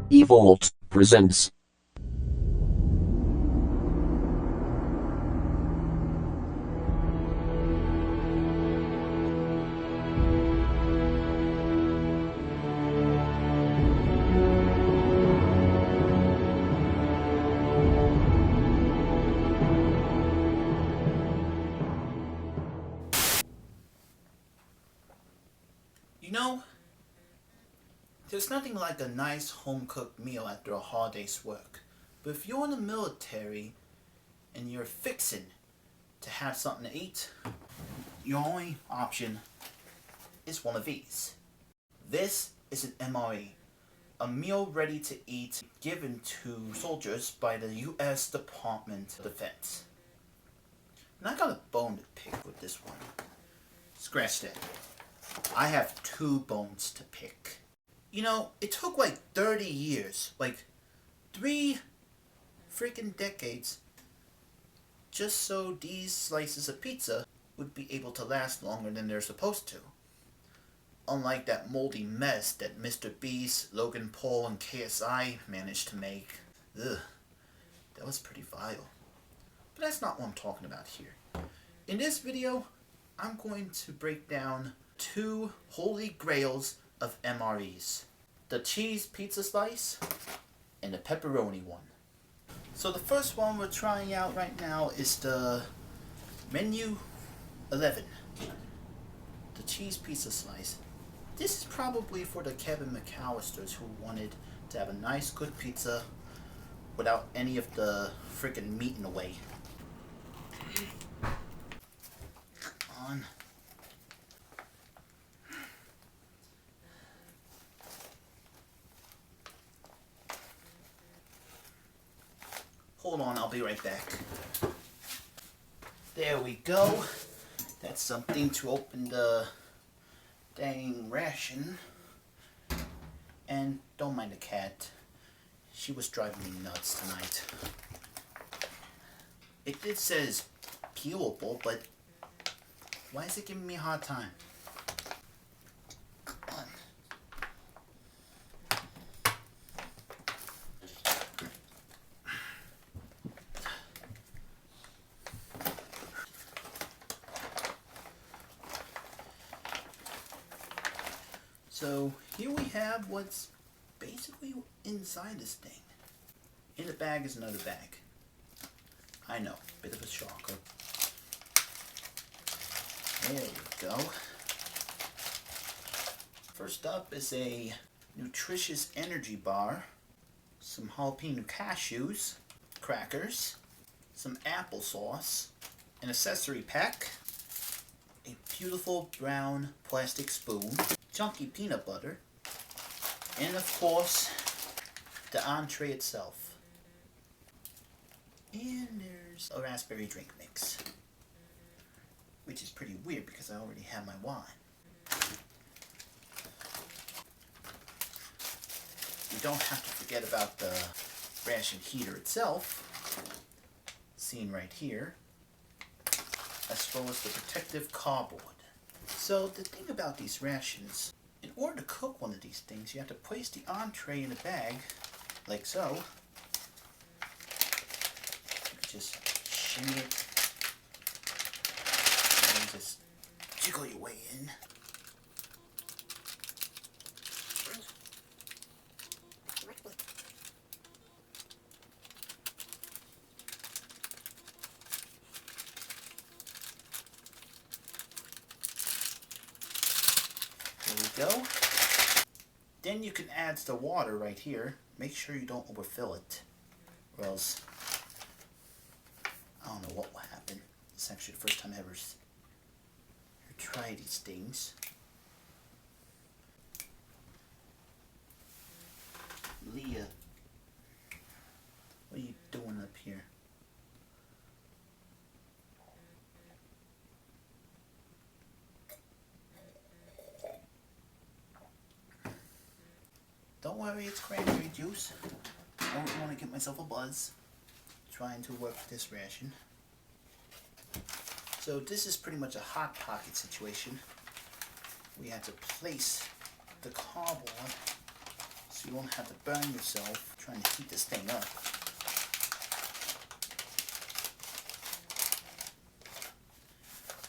Evolt presents. You know, there's nothing like a nice home-cooked meal after a hard day's work. But if you're in the military and you're fixing to have something to eat, your only option is one of these. This is an MRE, a meal ready to eat given to soldiers by the U.S. Department of Defense. And I got a bone to pick with this one. Scratch that. I have 2 bones to pick. You know, it took like 30 years, like 3 freaking decades, just so these slices of pizza would be able to last longer than they're supposed to. Unlike that moldy mess that Mr. Beast, Logan Paul, and KSI managed to make. Ugh, that was pretty vile. But that's not what I'm talking about here. In this video, I'm going to break down 2 holy grails of MREs. The cheese pizza slice and the pepperoni one. So the first one we're trying out right now is the menu 11. The cheese pizza slice. This is probably for the Kevin McAllisters who wanted to have a nice good pizza without any of the freaking meat in the way. Come on. Hold on, I'll be right back. There we go. That's something to open the dang ration. And don't mind the cat. She was driving me nuts tonight. It says peelable, but why is it giving me a hard time? Come on. So here we have what's basically inside this thing. In the bag is another bag. I know, bit of a shocker. There you go. First up is a nutritious energy bar, some jalapeno cashews, crackers, some applesauce, an accessory pack, a beautiful brown plastic spoon, chunky peanut butter, and of course, the entree itself. And there's a raspberry drink mix, which is pretty weird because I already have my wine. You don't have to forget about the ration heater itself, seen right here, as well as the protective cardboard. So the thing about these rations, in order to cook one of these things, you have to place the entree in a bag, like so. You can just shimmy it, and just jiggle your way in. There we go. Then you can add the water right here. Make sure you don't overfill it, or else I don't know what will happen. It's actually the first time I ever tried these things. Leah, what are you doing up here? Don't worry, it's cranberry juice. I don't want to get myself a buzz trying to work this ration. So this is pretty much a hot pocket situation. We had to place the cardboard so you won't have to burn yourself trying to heat this thing up.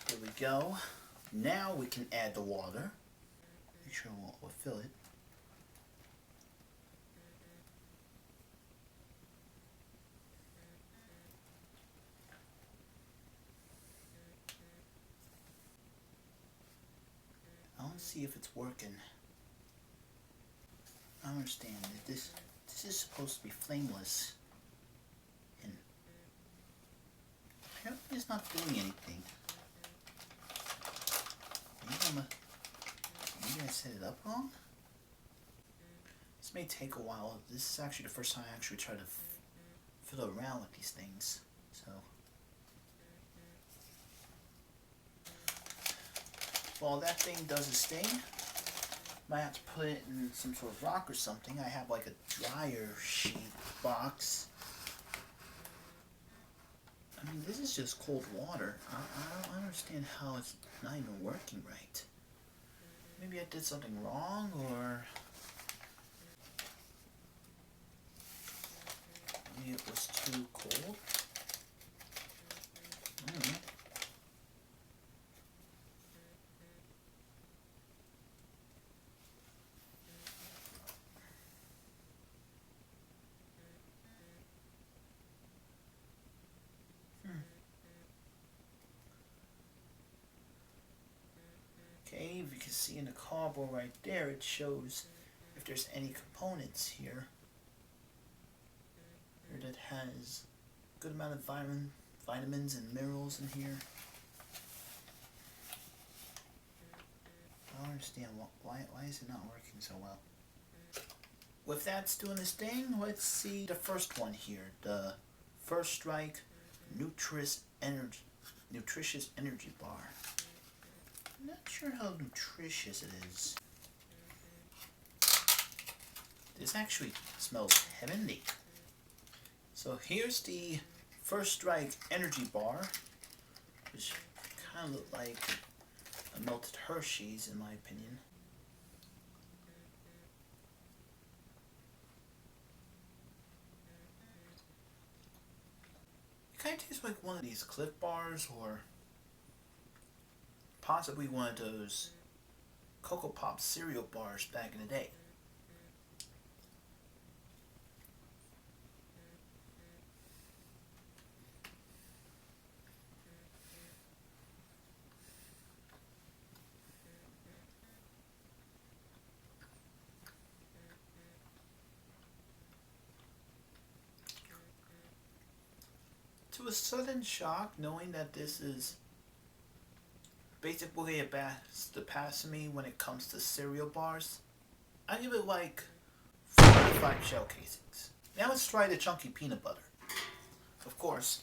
There we go. Now we can add the water. Make sure we'll fill it. I want to see if it's working. I understand that this is supposed to be flameless, and apparently it's not doing anything. Maybe I set it up wrong? This may take a while. This is actually the first time I actually try to fiddle around with these things. So, while that thing does its thing, might have to put it in some sort of rock or something. I have like a dryer sheet box. I mean, this is just cold water. I don't understand how it's not even working right. Maybe I did something wrong, or maybe it was too cold. I don't know. Okay, if you can see in the cardboard right there, it shows if there's any components here that has a good amount of vitamins and minerals in here. I don't understand why is it not working so well. With that's doing this thing, let's see the first one here, the First Strike nutritious energy bar. I'm not sure how nutritious it is. This actually smells heavenly. So here's the First Strike energy bar, which kind of look like a melted Hershey's in my opinion. It kind of tastes like one of these Cliff Bars, or possibly one of those Cocoa Pop cereal bars back in the day. To a sudden shock, knowing that this is basically the pass to me when it comes to cereal bars, I give it like 4 out of 5 shell casings. Now let's try the chunky peanut butter. Of course,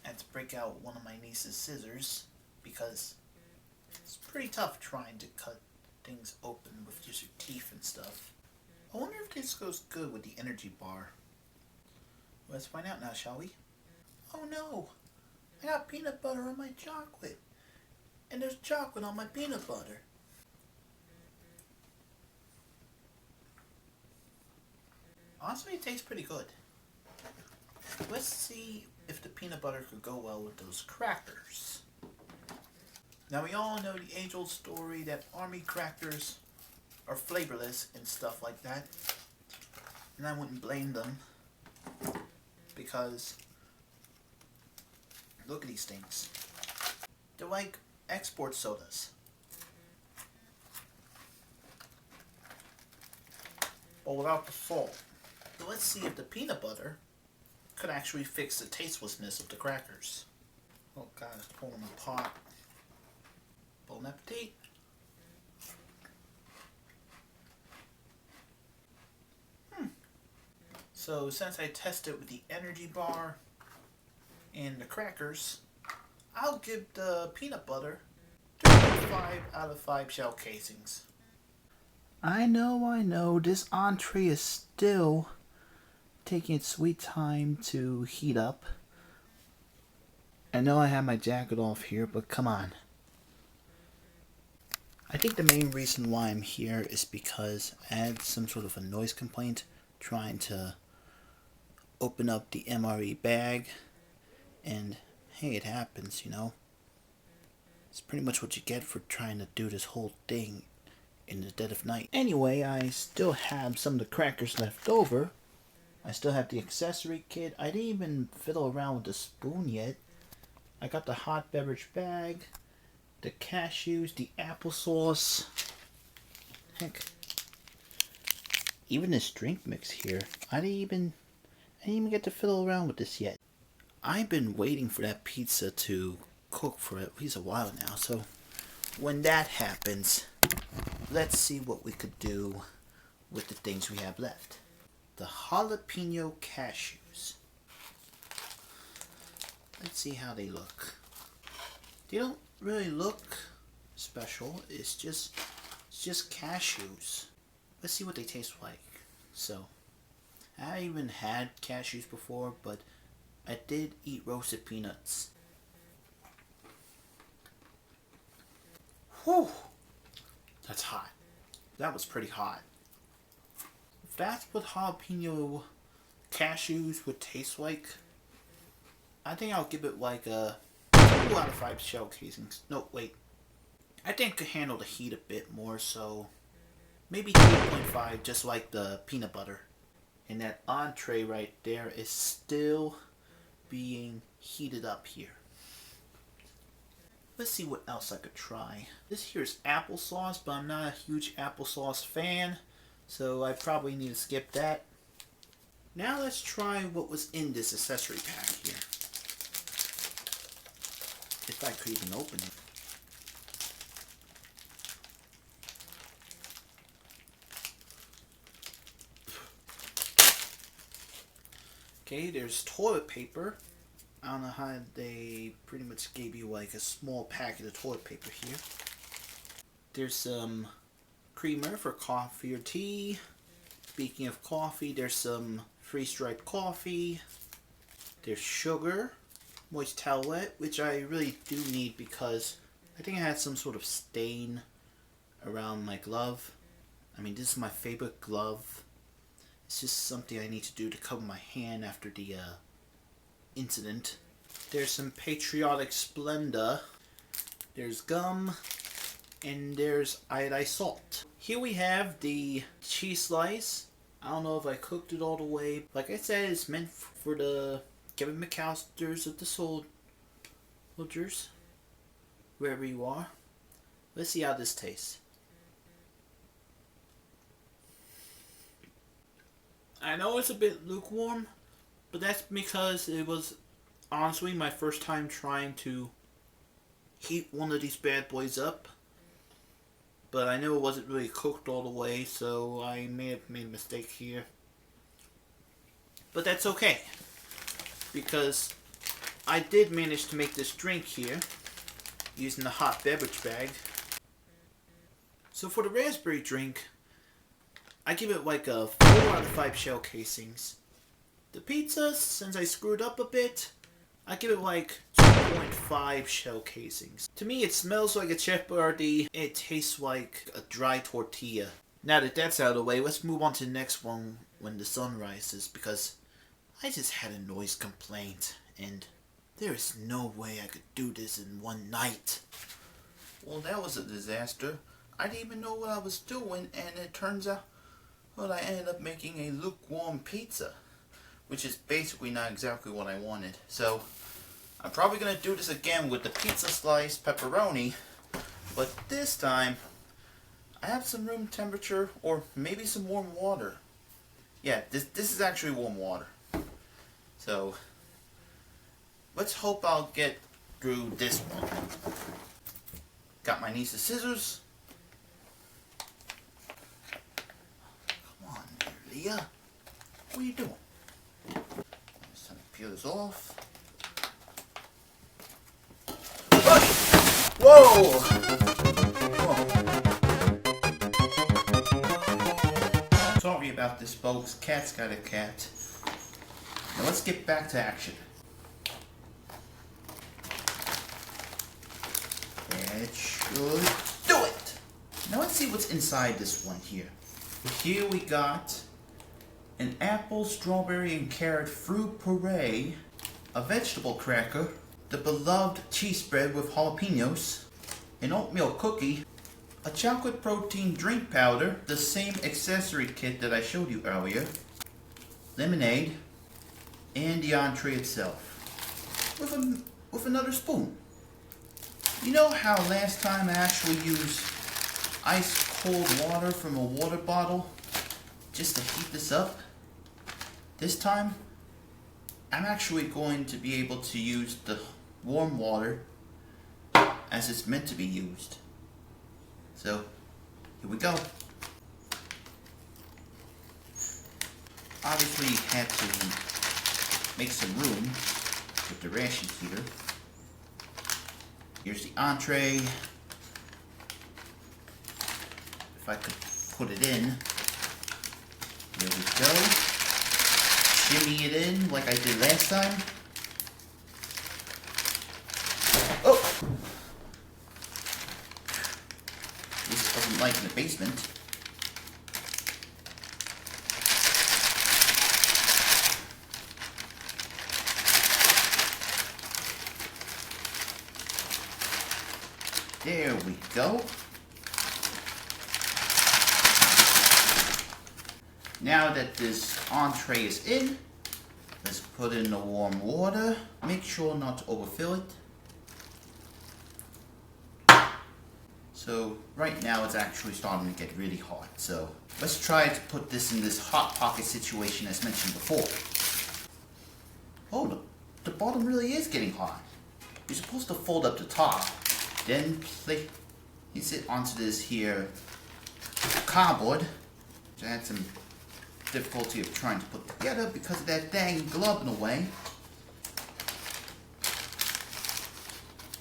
I had to break out one of my niece's scissors because it's pretty tough trying to cut things open with just your teeth and stuff. I wonder if this goes good with the energy bar. Let's find out now, shall we? Oh no! I got peanut butter on my chocolate. And there's chocolate on my peanut butter. Honestly, it tastes pretty good. Let's see if the peanut butter could go well with those crackers. Now we all know the age-old story that army crackers are flavorless and stuff like that. And I wouldn't blame them, because look at these things. They're like export sodas. But without the salt. So let's see if the peanut butter could actually fix the tastelessness of the crackers. Oh god, it's pulling apart. Bon appetit. So since I tested with the energy bar and the crackers, I'll give the peanut butter 3.5 out of 5 shell casings. I know, this entree is still taking its sweet time to heat up. I know I have my jacket off here, but come on. I think the main reason why I'm here is because I had some sort of a noise complaint trying to open up the MRE bag, and hey, it happens, you know. It's pretty much what you get for trying to do this whole thing in the dead of night. Anyway, I still have some of the crackers left over. I still have the accessory kit. I didn't even fiddle around with the spoon yet. I got the hot beverage bag, the cashews, the applesauce. Heck, even this drink mix here. I didn't even get to fiddle around with this yet. I've been waiting for that pizza to cook for at least a while now, so when that happens, let's see what we could do with the things we have left. The jalapeno cashews. Let's see how they look. They don't really look special. It's just cashews. Let's see what they taste like. So, I haven't even had cashews before, but I did eat roasted peanuts. Whew! That's hot. That was pretty hot. If that's what jalapeno cashews would taste like, I think I'll give it like a 2 out of 5 shell casings. No, wait. I think it could handle the heat a bit more, so maybe 3.5, just like the peanut butter. And that entree right there is still being heated up here. Let's see what else I could try. This here is applesauce, but I'm not a huge applesauce fan, so I probably need to skip that. Now let's try what was in this accessory pack here. If I could even open it. Okay, there's toilet paper. I don't know how they pretty much gave you like a small packet of toilet paper here. There's some creamer for coffee or tea. Speaking of coffee, there's some freeze-dried coffee. There's sugar, moist towelette, which I really do need because I think I had some sort of stain around my glove. I mean, this is my favorite glove. It's just something I need to do to cover my hand after the incident. There's some patriotic Splenda. There's gum. And there's iodized salt. Here we have the cheese slice. I don't know if I cooked it all the way. Like I said, it's meant for the Kevin McAllisters of the soldiers. Wherever you are. Let's see how this tastes. I know it's a bit lukewarm, but that's because it was honestly my first time trying to heat one of these bad boys up. But I know it wasn't really cooked all the way, so I may have made a mistake here. But that's okay, because I did manage to make this drink here using the hot beverage bag. So for the raspberry drink, I give it like a 4 out of 5 shell casings. The pizza, since I screwed up a bit, I give it like 2.5 shell casings. To me, it smells like a Chef Boyardee. It tastes like a dry tortilla. Now that that's out of the way, let's move on to the next one when the sun rises, because I just had a noise complaint, and there is no way I could do this in one night. Well, that was a disaster. I didn't even know what I was doing, and it turns out, well, I ended up making a lukewarm pizza, which is basically not exactly what I wanted. So, I'm probably going to do this again with the pizza slice pepperoni, but this time, I have some room temperature, or maybe some warm water. Yeah, this is actually warm water. So, let's hope I'll get through this one. Got my niece's scissors. Come on there, Leah. What are you doing? It's time to peel this off. Whoa! Whoa! Sorry about this, folks. Cat's got a cat. Now let's get back to action. That should do it! Now let's see what's inside this one here. Here we got an apple, strawberry, and carrot fruit puree, a vegetable cracker, the beloved cheese spread with jalapenos, an oatmeal cookie, a chocolate protein drink powder, the same accessory kit that I showed you earlier, lemonade, and the entree itself, with another spoon. You know how last time I actually used ice cold water from a water bottle just to heat this up? This time, I'm actually going to be able to use the warm water as it's meant to be used. So, here we go. Obviously, you had to make some room with the rations here. Here's the entree. If I could put it in. There we go. Shimmy it in like I did last time. Oh! This doesn't like in the basement. There we go. Now that this entree is in, let's put in the warm water. Make sure not to overfill it. So right now it's actually starting to get really hot. So let's try to put this in this hot pocket situation as mentioned before. Oh, the bottom really is getting hot. You're supposed to fold up the top, then place it onto this here cardboard, which I had some difficulty of trying to put together because of that dang glove in the way.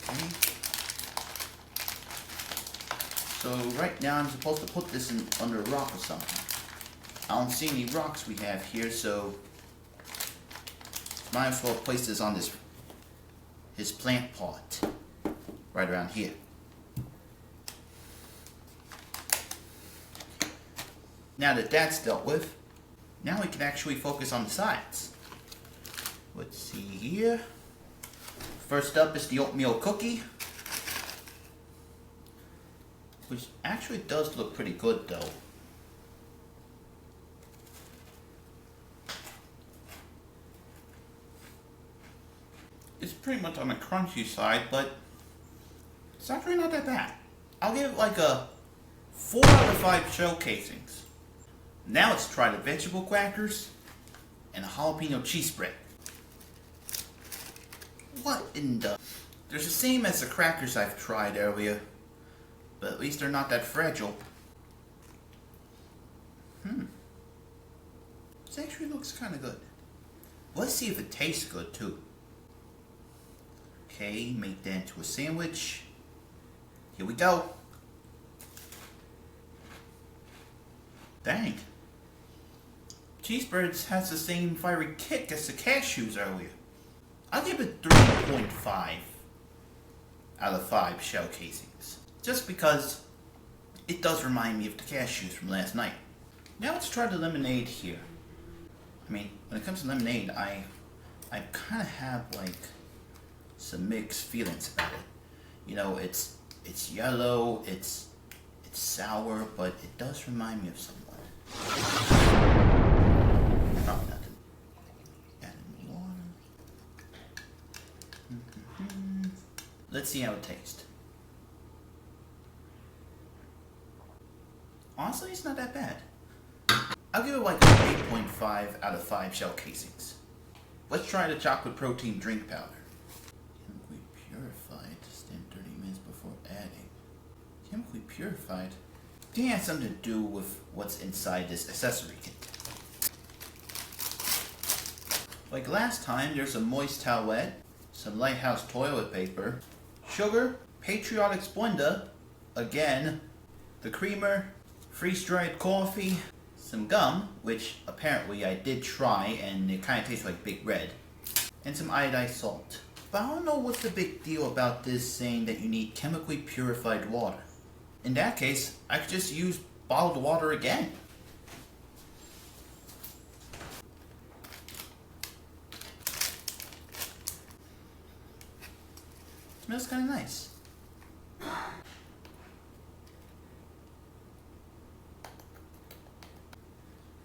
Okay. So right now I'm supposed to put this in under a rock or something. I don't see any rocks we have here, so might as well place this on his plant pot right around here. Now that that's dealt with, now we can actually focus on the sides. Let's see here. First up is the oatmeal cookie, which actually does look pretty good though. It's pretty much on the crunchy side, but it's actually not that bad. I'll give it like a 4 out of 5 shell casings. Now let's try the vegetable crackers and a jalapeno cheese spread. What in the... They're the same as the crackers I've tried earlier, but at least they're not that fragile. This actually looks kind of good. Let's see if it tastes good too. Okay, make that into a sandwich. Here we go. Dang. Cheeseburgers has the same fiery kick as the cashews earlier. I'll give it 3.5 out of 5 shell casings. Just because it does remind me of the cashews from last night. Now let's try the lemonade here. I mean, when it comes to lemonade, I kind of have like some mixed feelings about it. You know, it's yellow, it's sour, but it does remind me of someone. Probably nothing. Add in water. Let's see how it tastes. Honestly, it's not that bad. I'll give it like an 8.5 out of 5 shell casings. Let's try the chocolate protein drink powder. Chemically purified. Stand 30 minutes before adding. Chemically purified? I think it has something to do with what's inside this accessory kit. Like last time, there's a moist towelette, some Lighthouse toilet paper, sugar, patriotic Splenda, again, the creamer, freeze-dried coffee, some gum, which apparently I did try and it kind of tastes like Big Red, and some iodized salt. But I don't know what's the big deal about this saying that you need chemically purified water. In that case, I could just use bottled water again. Smells kind of nice.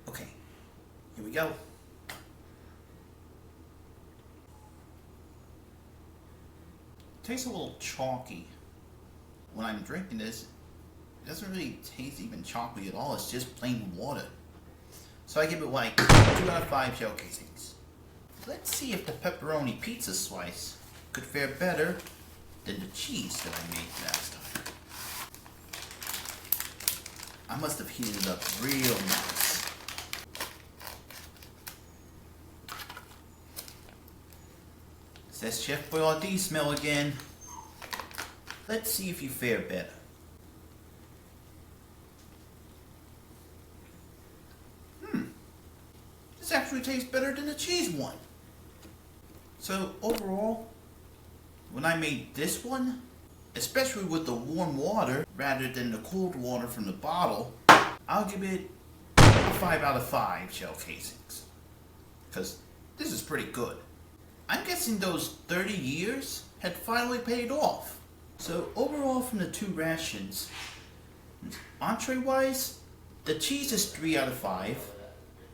Okay, here we go. Tastes a little chalky. When I'm drinking this, it doesn't really taste even chalky at all. It's just plain water. So I give it like 2 out of 5 shell casings. Let's see if the pepperoni pizza slice could fare better than the cheese that I made last time. I must have heated it up real nice. Says Chef Boyardee smell again. Let's see if you fare better. This actually tastes better than the cheese one. So overall, when I made this one, especially with the warm water rather than the cold water from the bottle, I'll give it a 5 out of 5 shell casings. Because this is pretty good. I'm guessing those 30 years had finally paid off. So overall from the 2 rations, entree-wise, the cheese is 3 out of 5.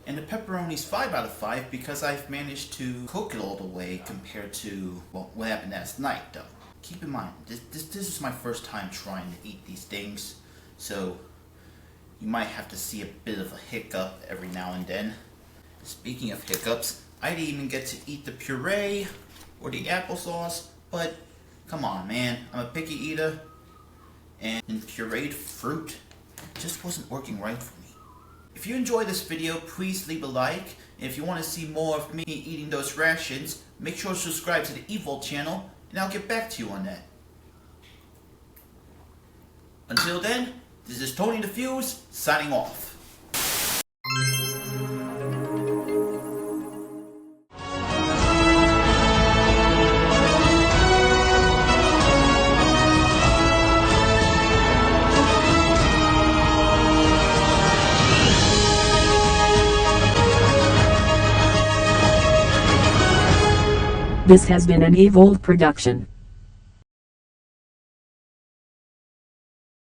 And the pepperoni's 5 out of 5 because I've managed to cook it all the way compared to, well, what happened last night though. Keep in mind, this is my first time trying to eat these things, so you might have to see a bit of a hiccup every now and then. Speaking of hiccups, I didn't even get to eat the puree or the applesauce, but come on man, I'm a picky eater, and pureed fruit just wasn't working right for me. If you enjoyed this video, please leave a like, and if you want to see more of me eating those rations, make sure to subscribe to the Evolve channel, and I'll get back to you on that. Until then, this is Tony the Fuse, signing off. This has been an Evolve production.